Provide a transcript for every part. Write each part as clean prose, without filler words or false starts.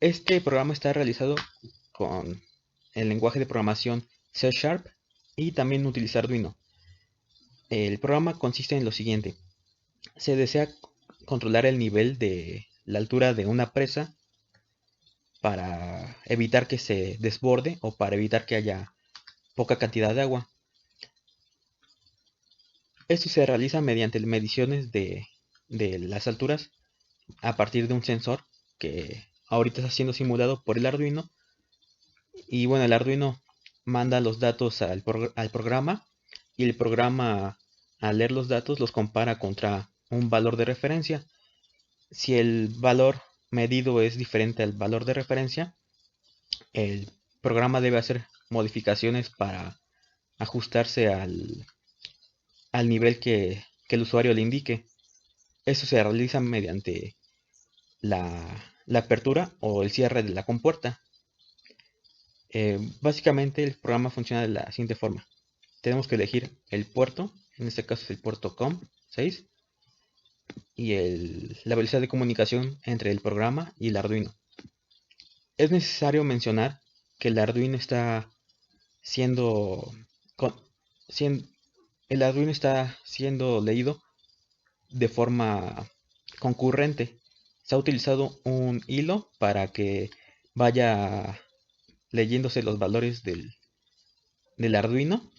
Este programa está realizado con el lenguaje de programación C Sharp y también utiliza Arduino. El programa consiste en lo siguiente. Se desea controlar el nivel de la altura de una presa para evitar que se desborde o para evitar que haya poca cantidad de agua. Esto se realiza mediante mediciones de las alturas a partir de un sensor que ahorita está siendo simulado por el Arduino. Y bueno, el Arduino manda los datos al programa y el programa, al leer los datos, los compara contra un valor de referencia. Si el valor medido es diferente al valor de referencia, el programa debe hacer modificaciones para ajustarse al nivel que el usuario le indique. Eso se realiza mediante la apertura o el cierre de la compuerta. Básicamente el programa funciona de la siguiente forma. Tenemos que elegir el puerto, en este caso es el puerto COM6, y la velocidad de comunicación entre el programa y el Arduino. Es necesario mencionar que el Arduino está siendo, con- sien- el Arduino está siendo leído de forma concurrente. Se ha utilizado un hilo para que vaya leyéndose los valores del Arduino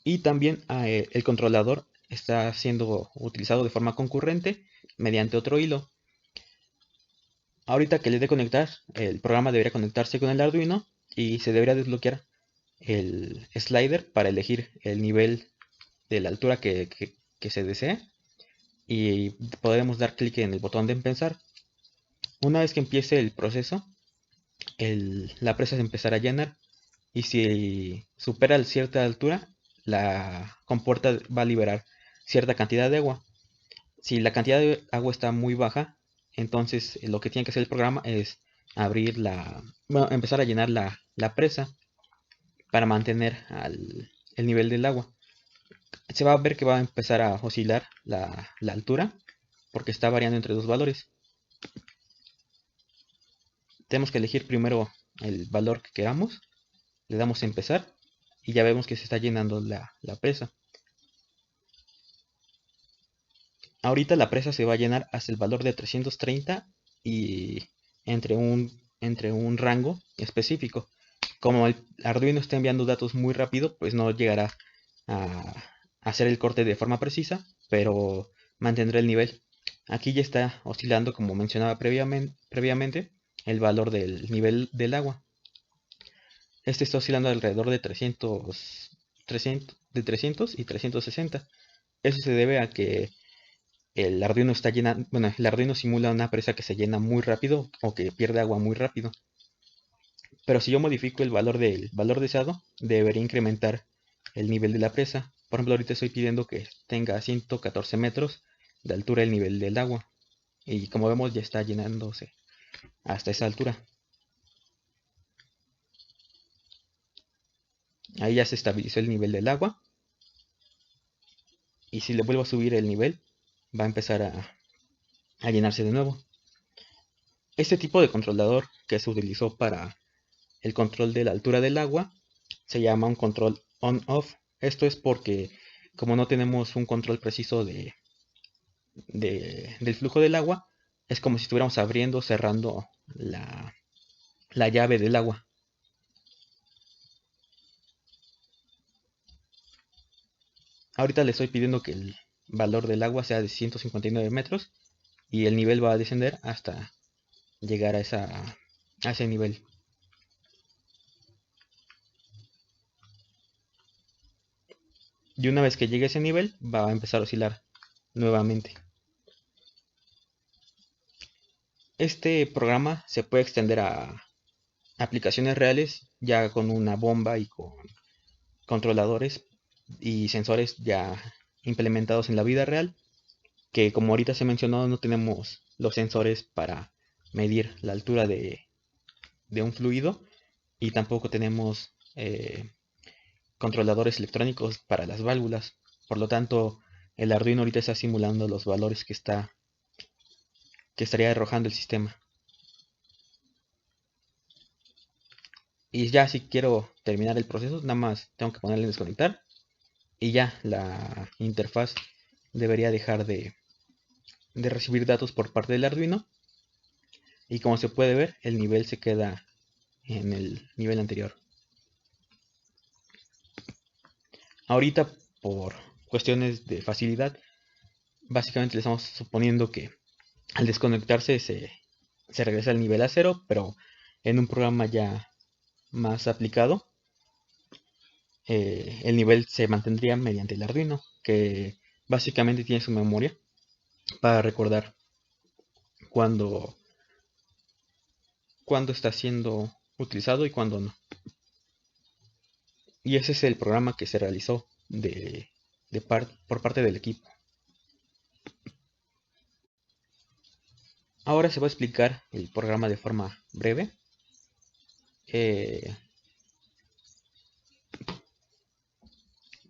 y también el controlador está siendo utilizado de forma concurrente mediante otro hilo. Ahorita que le dé conectar, el programa debería conectarse con el Arduino y se debería desbloquear el slider para elegir el nivel de la altura que se desea y podremos dar clic en el botón de empezar. Una vez que empiece el proceso, la presa se empezará a llenar y si supera cierta altura, la compuerta va a liberar cierta cantidad de agua. Si la cantidad de agua está muy baja, entonces lo que tiene que hacer el programa es bueno, empezar a llenar la presa para mantener el nivel del agua. Se va a ver que va a empezar a oscilar la altura porque está variando entre dos valores. Tenemos que elegir primero el valor que queramos, le damos a empezar y ya vemos que se está llenando la presa. Ahorita la presa se va a llenar hasta el valor de 330 y entre un rango específico. Como el Arduino está enviando datos muy rápido, pues no llegará a hacer el corte de forma precisa, pero mantendrá el nivel. Aquí ya está oscilando, como mencionaba previamente, el valor del nivel del agua. Este está oscilando alrededor de 300 y 360. Eso se debe a que el Arduino está llenando, bueno, el Arduino simula una presa que se llena muy rápido o que pierde agua muy rápido. Pero si yo modifico el valor del valor deseado, debería incrementar el nivel de la presa. Por ejemplo, ahorita estoy pidiendo que tenga 114 metros de altura el nivel del agua. Y como vemos ya está llenándose hasta esa altura. Ahí ya se estabilizó el nivel del agua. Y si le vuelvo a subir el nivel, va a empezar a llenarse de nuevo. Este tipo de controlador que se utilizó para el control de la altura del agua se llama un control on-off. Esto es porque como no tenemos un control preciso del flujo del agua, es como si estuviéramos abriendo o cerrando la llave del agua. Ahorita le estoy pidiendo que el valor del agua sea de 159 metros y el nivel va a descender hasta llegar a ese nivel. Y una vez que llegue a ese nivel, va a empezar a oscilar nuevamente. Este programa se puede extender a aplicaciones reales ya con una bomba y con controladores y sensores ya implementados en la vida real, que como ahorita se mencionó no tenemos los sensores para medir la altura de un fluido y tampoco tenemos controladores electrónicos para las válvulas. Por lo tanto, el Arduino ahorita está simulando los valores que estaría arrojando el sistema. Y ya si quiero terminar el proceso, nada más tengo que ponerle en desconectar. Y ya la interfaz debería dejar de recibir datos por parte del Arduino. Y como se puede ver, el nivel se queda en el nivel anterior. Ahorita, por cuestiones de facilidad, básicamente le estamos suponiendo que al desconectarse se regresa al nivel a cero, pero en un programa ya más aplicado, el nivel se mantendría mediante el Arduino, que básicamente tiene su memoria para recordar cuándo, cuándo está siendo utilizado y cuándo no. Y ese es el programa que se realizó por parte del equipo. Ahora se va a explicar el programa de forma breve. Eh,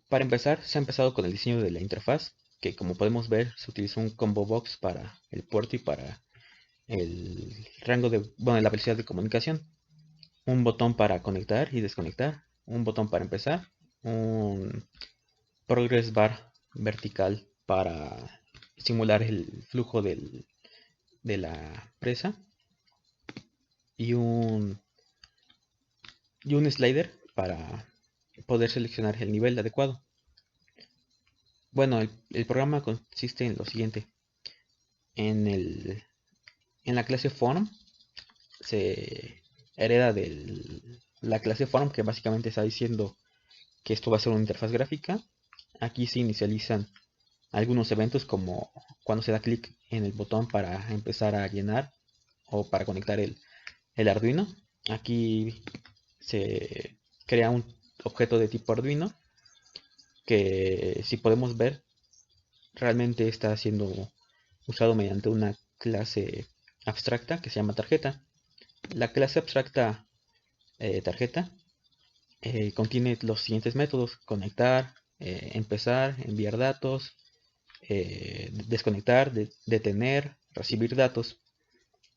para empezar, se ha empezado con el diseño de la interfaz, que como podemos ver se utilizó un combo box para el puerto y para el rango la velocidad de comunicación. Un botón para conectar y desconectar, un botón para empezar, un progress bar vertical para simular el flujo de la presa y y un slider para poder seleccionar el nivel adecuado. Bueno, el programa consiste en lo siguiente. En, el, en la clase form se hereda de la clase form, que básicamente está diciendo que esto va a ser una interfaz gráfica. Aquí se inicializan algunos eventos como cuando se da clic en el botón para empezar a llenar o para conectar el Arduino. Aquí se crea un objeto de tipo Arduino que, si podemos ver, realmente está siendo usado mediante una clase abstracta que se llama tarjeta. La clase abstracta tarjeta contiene los siguientes métodos: conectar, empezar, enviar datos, desconectar, detener, recibir datos.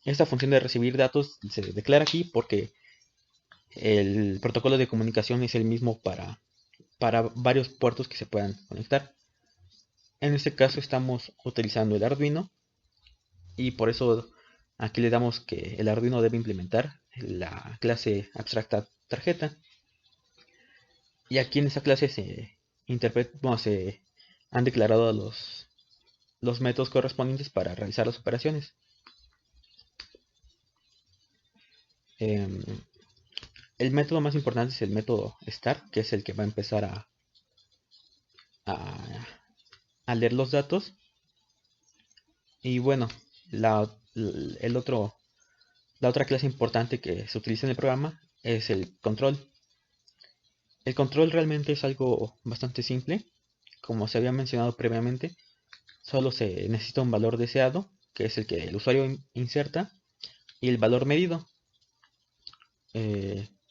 Esta función de recibir datos se declara aquí porque el protocolo de comunicación es el mismo para varios puertos que se puedan conectar. En este caso estamos utilizando el Arduino y por eso aquí le damos que el Arduino debe implementar la clase abstracta tarjeta. Y aquí en esta clase se han declarado los métodos correspondientes para realizar las operaciones. Em, el método más importante es el método start, que es el que va a empezar a, a leer los datos. Y bueno, la, el otro, la otra clase importante que se utiliza en el programa es el control. El control realmente es algo bastante simple. Como se había mencionado previamente, solo se necesita un valor deseado, que es el que el usuario inserta, y el valor medido.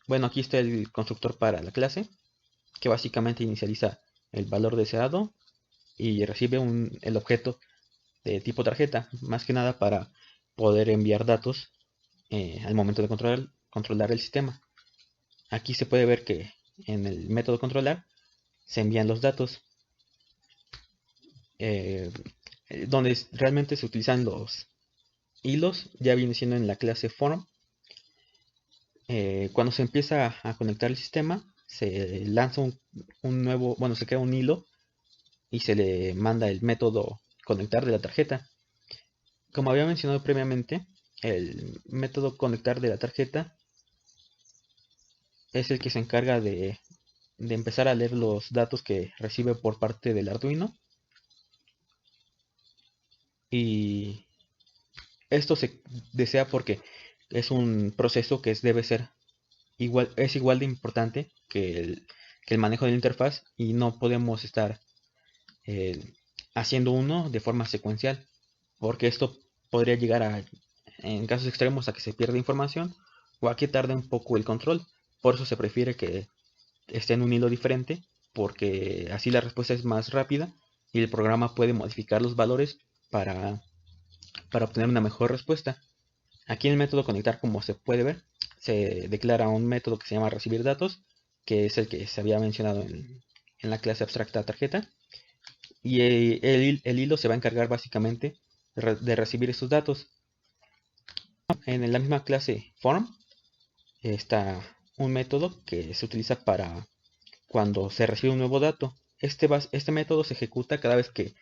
Bueno, aquí está el constructor para la clase, que básicamente inicializa el valor deseado y recibe el objeto de tipo tarjeta, más que nada para poder enviar datos al momento de controlar el sistema. Aquí se puede ver que en el método controlar se envían los datos, eh, donde realmente se utilizan los hilos, ya viene siendo en la clase form. Cuando se empieza a conectar el sistema, se lanza un nuevo, bueno, se crea un hilo y se le manda el método conectar de la tarjeta. Como había mencionado previamente, el método conectar de la tarjeta es el que se encarga de empezar a leer los datos que recibe por parte del Arduino. Y esto se desea porque es un proceso que debe ser es igual de importante que el manejo de la interfaz, y no podemos estar eh, haciendo uno de forma secuencial, porque esto podría llegar en casos extremos, a que se pierda información o a que tarde un poco el control. Por eso se prefiere que esté en un hilo diferente, porque así la respuesta es más rápida y el programa puede modificar los valores para, para obtener una mejor respuesta. Aquí en el método conectar, como se puede ver, se declara un método que se llama recibir datos, que es el que se había mencionado en la clase abstracta tarjeta. Y el hilo se va a encargar básicamente de recibir esos datos. En la misma clase form está un método que se utiliza para cuando se recibe un nuevo dato. Este método se ejecuta cada vez que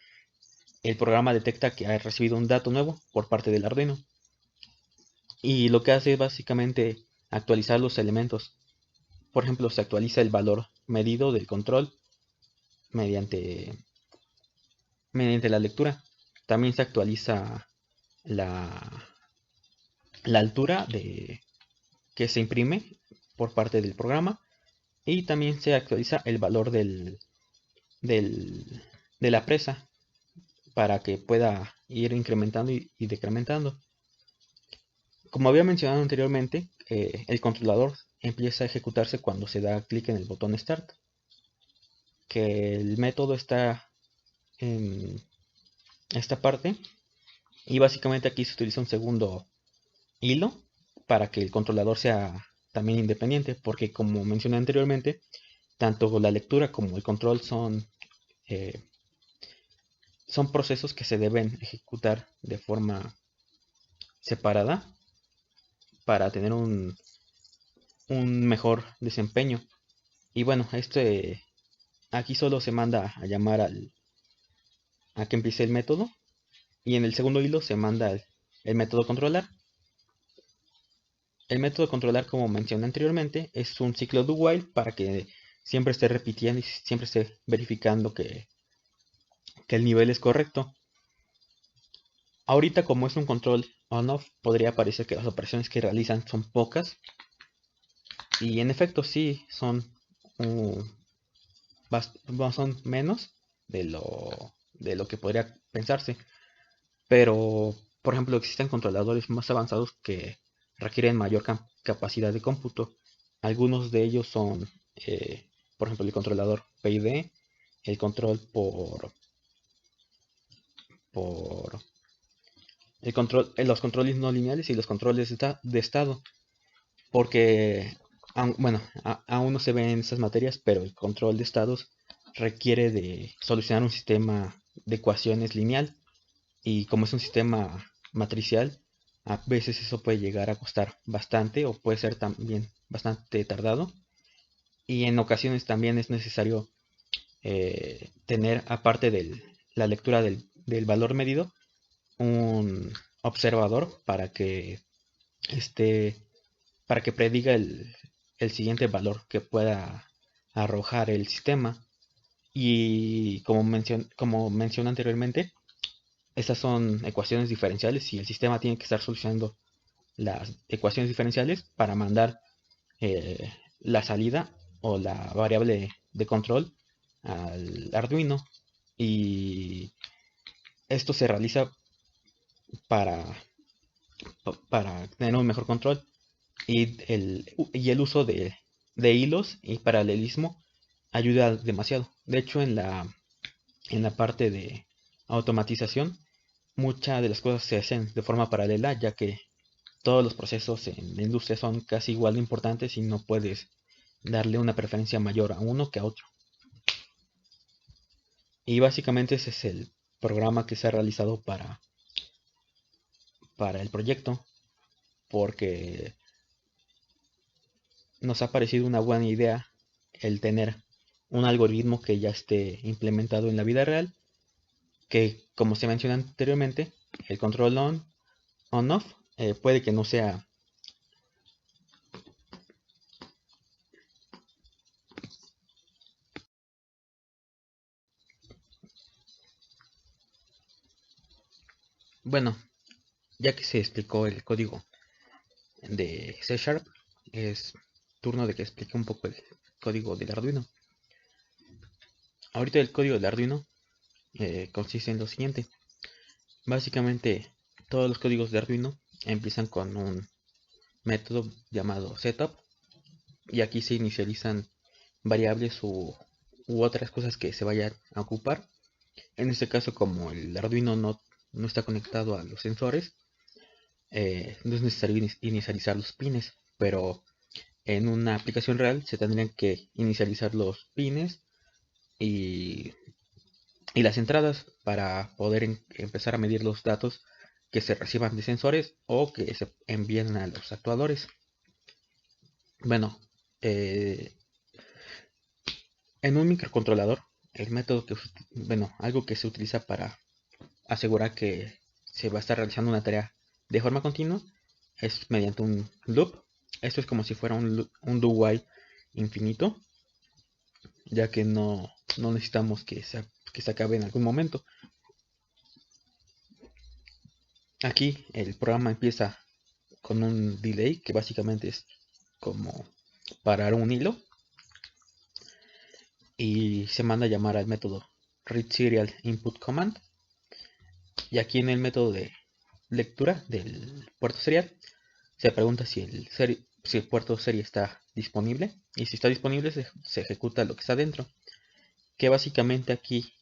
el programa detecta que ha recibido un dato nuevo por parte del Arduino. Y lo que hace es básicamente actualizar los elementos. Por ejemplo, se actualiza el valor medido del control mediante, mediante la lectura. También se actualiza la, la altura que se imprime por parte del programa. Y también se actualiza el valor de la presa para que pueda ir incrementando y decrementando. Como había mencionado anteriormente, el controlador empieza a ejecutarse cuando se da clic en el botón Start, que el método está en esta parte y básicamente aquí se utiliza un segundo hilo para que el controlador sea también independiente, porque como mencioné anteriormente, tanto la lectura como el control eh, son procesos que se deben ejecutar de forma separada para tener un mejor desempeño. Y bueno, aquí solo se manda a llamar a que empiece el método y en el segundo hilo se manda el método controlar. El método controlar, como mencioné anteriormente, es un ciclo do while para que siempre esté repitiendo y siempre esté verificando que el nivel es correcto. Ahorita, como es un control on-off, podría parecer que las operaciones que realizan son pocas. Y en efecto sí, uh, son menos de lo que podría pensarse. Pero, por ejemplo, existen controladores más avanzados que requieren mayor capacidad de cómputo. Algunos de ellos son, por ejemplo, el controlador PID, el control por los controles no lineales y los controles de estado. Porque, bueno, aún no se ven esas materias, pero el control de estados requiere de solucionar un sistema de ecuaciones lineal. Y como es un sistema matricial, a veces eso puede llegar a costar bastante o puede ser también bastante tardado. Y en ocasiones también es necesario tener, aparte de la lectura del valor medido, un observador esté, para que prediga el siguiente valor que pueda arrojar el sistema. Y como mencioné anteriormente, estas son ecuaciones diferenciales y el sistema tiene que estar solucionando las ecuaciones diferenciales para mandar la salida o la variable de control al Arduino. Y esto se realiza para, para tener un mejor control. Y el uso de hilos y paralelismo ayuda demasiado. De hecho, en la parte de automatización, muchas de las cosas se hacen de forma paralela, ya que todos los procesos en la industria son casi igual de importantes y no puedes darle una preferencia mayor a uno que a otro. Y básicamente ese es el programa que se ha realizado para el proyecto, porque nos ha parecido una buena idea el tener un algoritmo que ya esté implementado en la vida real, que como se menciona anteriormente, el control on-off puede que no sea. Bueno, ya que se explicó el código de C Sharp, es turno de que explique un poco el código del Arduino. Ahorita el código del Arduino consiste en lo siguiente. Básicamente todos los códigos de Arduino empiezan con un método llamado setup y aquí se inicializan variables u otras cosas que se vayan a ocupar. En este caso, como el Arduino no está conectado a los sensores, no es necesario inicializar los pines. pero en una aplicación real se tendrían que inicializar los pines y, y las entradas para poder empezar a medir los datos que se reciban de sensores o que se envíen a los actuadores. Bueno, eh, en un microcontrolador, el método bueno, algo que se utiliza para asegurar que se va a estar realizando una tarea de forma continua es mediante un loop. Esto es como si fuera un do while infinito, ya que no necesitamos que se acabe en algún momento. Aquí el programa empieza con un delay que básicamente es como parar un hilo y se manda a llamar al método readSerialInputCommand. Y aquí en el método de lectura del puerto serial se pregunta si el puerto serie está disponible, y si está disponible se ejecuta lo que está dentro, que básicamente aquí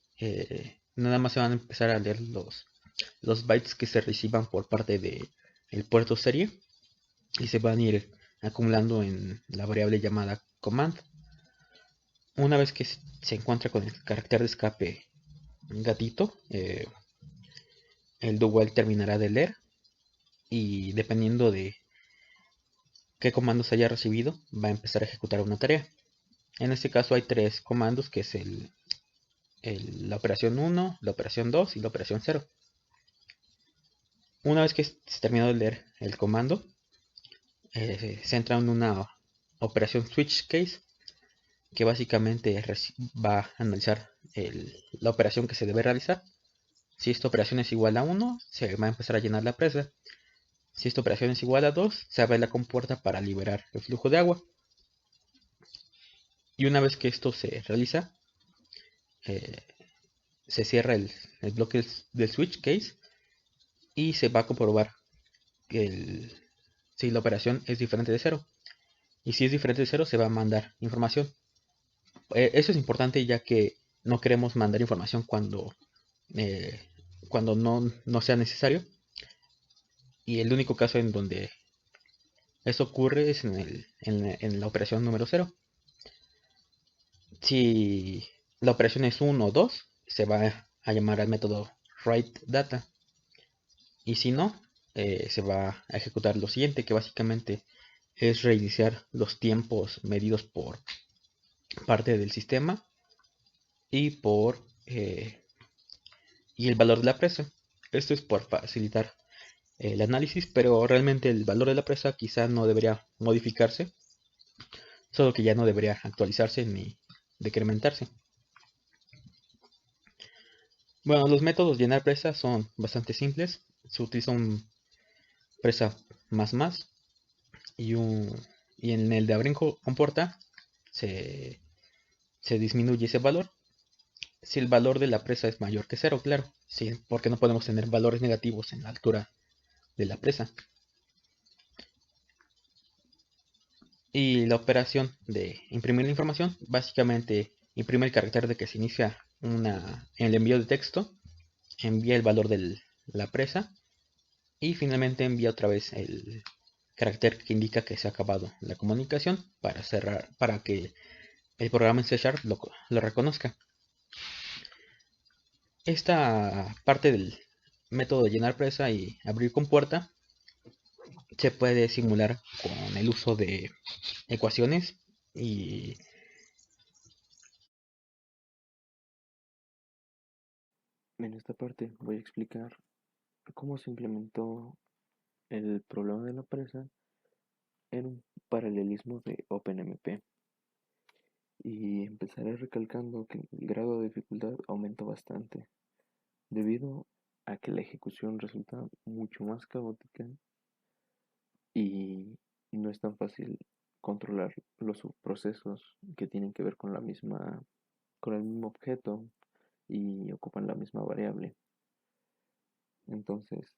nada más se van a empezar a leer los bytes que se reciban por parte de el puerto serie y se van a ir acumulando en la variable llamada command. Una vez que se encuentra con el carácter de escape gatito, el do while terminará de leer y dependiendo de qué comandos haya recibido va a empezar a ejecutar una tarea. En este caso hay tres comandos, que es la operación 1, la operación 2 y la operación 0. Una vez que se terminó de leer el comando, se entra en una operación switch case, que básicamente va a analizar la operación que se debe realizar. Si esta operación es igual a 1, se va a empezar a llenar la presa. Si esta operación es igual a 2, se abre la compuerta para liberar el flujo de agua. Y una vez que esto se realiza, eh, se cierra el bloque del switch case y se va a comprobar si la operación es diferente de 0. Y si es diferente de 0, se va a mandar información. Eso es importante, ya que no queremos mandar información eh, cuando no sea necesario. Y el único caso en donde eso ocurre es en la operación número 0. Si la operación es 1 o 2, se va a llamar al método writeData. Y si no, se va a ejecutar lo siguiente, que básicamente es reiniciar los tiempos medidos por parte del sistema y y el valor de la presa. Esto es por facilitar el análisis, pero realmente el valor de la presa quizá no debería modificarse, solo que ya no debería actualizarse ni decrementarse. Bueno, los métodos de llenar presa son bastante simples. Se utiliza un presa más y, y en el de abrir compuerta se, se disminuye ese valor si el valor de la presa es mayor que 0, claro, sí, porque no podemos tener valores negativos en la altura de la presa. Y la operación de imprimir la información básicamente imprime el carácter de que se inicia en el envío de texto, envía el valor de la presa y finalmente envía otra vez el carácter que indica que se ha acabado la comunicación para cerrar, para que el programa en C# lo reconozca. Esta parte del método de llenar presa y abrir compuerta se puede simular con el uso de ecuaciones y En esta parte voy a explicar cómo se implementó el problema de la presa en un paralelismo de OpenMP. Y empezaré recalcando que el grado de dificultad aumenta bastante, debido a que la ejecución resulta mucho más caótica y no es tan fácil controlar los subprocesos que tienen que ver con con el mismo objeto y ocupan la misma variable. Entonces,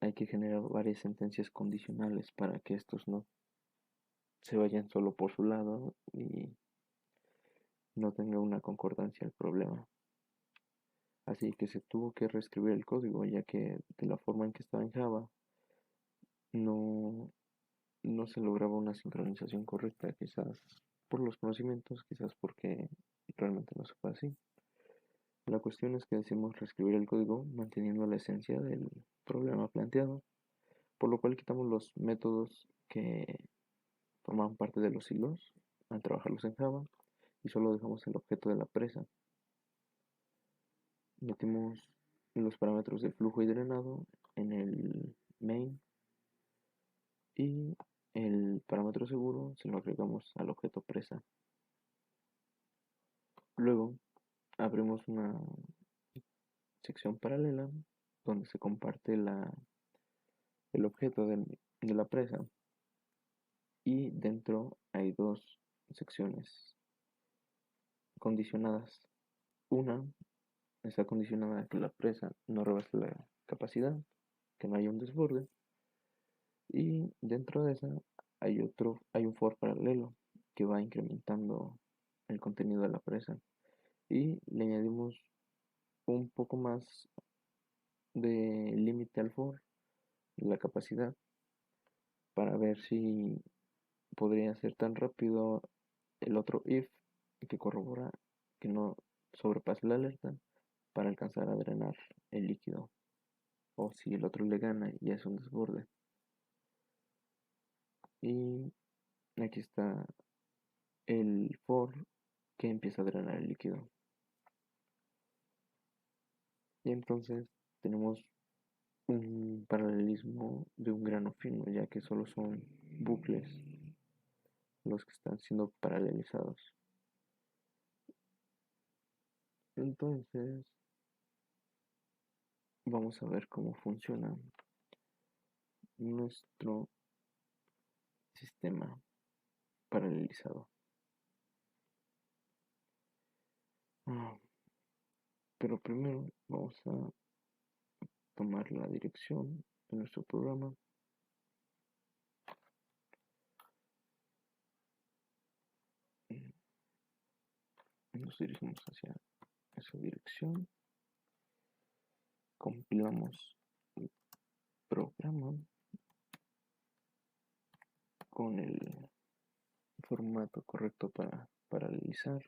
hay que generar varias sentencias condicionales para que estos no se vayan solo por su lado y no tenga una concordancia el problema. Así que se tuvo que reescribir el código, ya que de la forma en que estaba en Java no, no se lograba una sincronización correcta, quizás por los conocimientos, quizás porque realmente no se fue así. La cuestión es que decidimos reescribir el código manteniendo la esencia del problema planteado, por lo cual quitamos los métodos que formaban parte de los hilos al trabajarlos en Java y solo dejamos el objeto de la presa. Metimos los parámetros de flujo y drenado en el main y el parámetro seguro se lo agregamos al objeto presa. Luego abrimos una sección paralela donde se comparte el objeto de la presa y dentro hay dos secciones condicionadas. Una está condicionada a que la presa no rebase la capacidad, que no haya un desborde, y dentro de esa hay un for paralelo que va incrementando el contenido de la presa y le añadimos un poco más de límite al for, la capacidad, para ver si podría ser tan rápido el otro if que corrobora que no sobrepase la alerta para alcanzar a drenar el líquido, o si el otro le gana ya es un desborde. Y aquí está el for que empieza a drenar el líquido. Y entonces tenemos un paralelismo de un grano fino, ya que solo son bucles los que están siendo paralelizados. Entonces vamos a ver cómo funciona nuestro sistema paralelizado. Ah, pero primero vamos a tomar la dirección de nuestro programa. Nos dirigimos hacia esa dirección. Compilamos el programa con el formato correcto para paralelizar.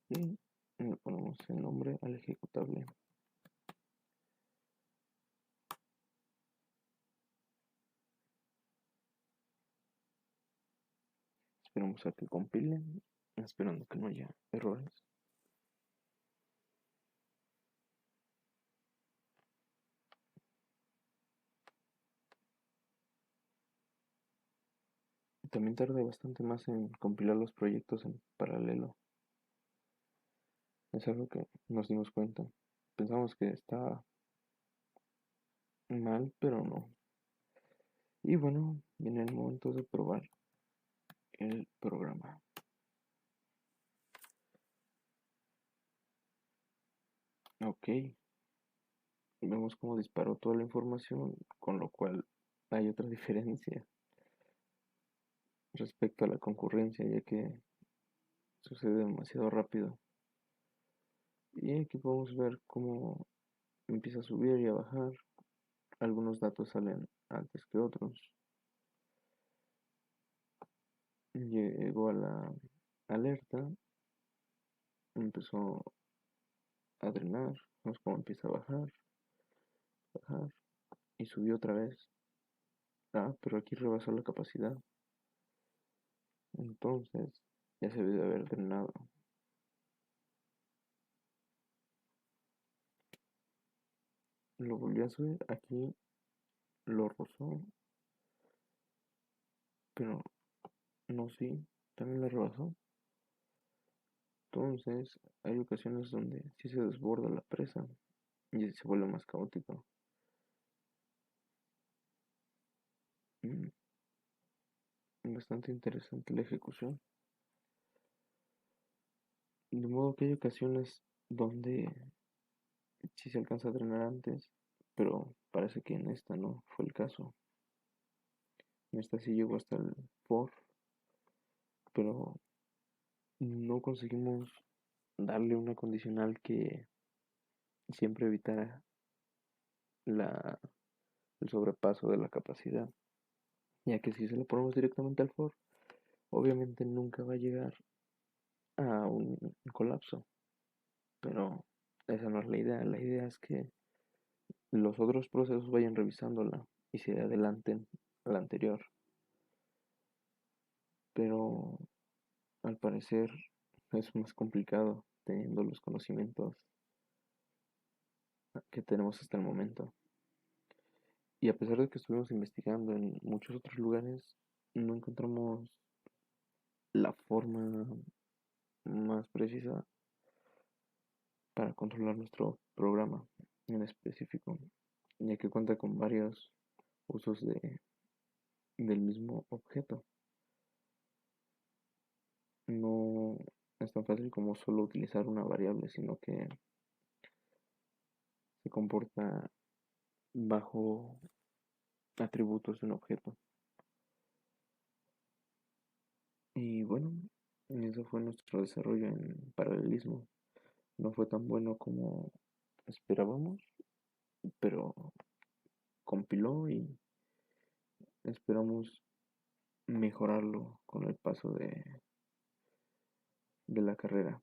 Y le ponemos el nombre al ejecutable. Esperamos a que compile, esperando que no haya errores. También tarda bastante más en compilar los proyectos en paralelo. Es algo que nos dimos cuenta. Pensamos que estaba mal, pero no. Y bueno, viene el momento de probar el programa. Ok, vemos cómo disparó toda la información, con lo cual hay otra diferencia respecto a la concurrencia, ya que sucede demasiado rápido. Y aquí podemos ver cómo empieza a subir y a bajar. Algunos datos salen antes que otros. Llegó a la alerta, empezó a drenar, vemos cómo empieza a bajar, bajar y subió otra vez. Ah, pero aquí rebasó la capacidad. Entonces ya se debe de haber drenado. Lo volvió a subir, aquí lo rozó, pero no, sí, también lo rebasó. Entonces hay ocasiones donde sí se desborda la presa y se vuelve más caótico. Mm, Bastante interesante la ejecución. De modo que hay ocasiones donde sí se alcanza a drenar antes, pero parece que en esta no fue el caso. En esta sí llegó hasta el for, pero no conseguimos darle una condicional que siempre evitara la, el sobrepaso de la capacidad, ya que si se lo ponemos directamente al for, obviamente nunca va a llegar a un colapso, pero esa no es la idea es que los otros procesos vayan revisándola y se adelanten a la anterior, pero al parecer es más complicado teniendo los conocimientos que tenemos hasta el momento. Y a pesar de que estuvimos investigando en muchos otros lugares, no encontramos la forma más precisa para controlar nuestro programa en específico, ya que cuenta con varios usos del mismo objeto. No es tan fácil como solo utilizar una variable, sino que se comporta bajo atributos de un objeto. Y bueno, eso fue nuestro desarrollo en paralelismo. No fue tan bueno como esperábamos, pero compiló y esperamos mejorarlo con el paso de la carrera.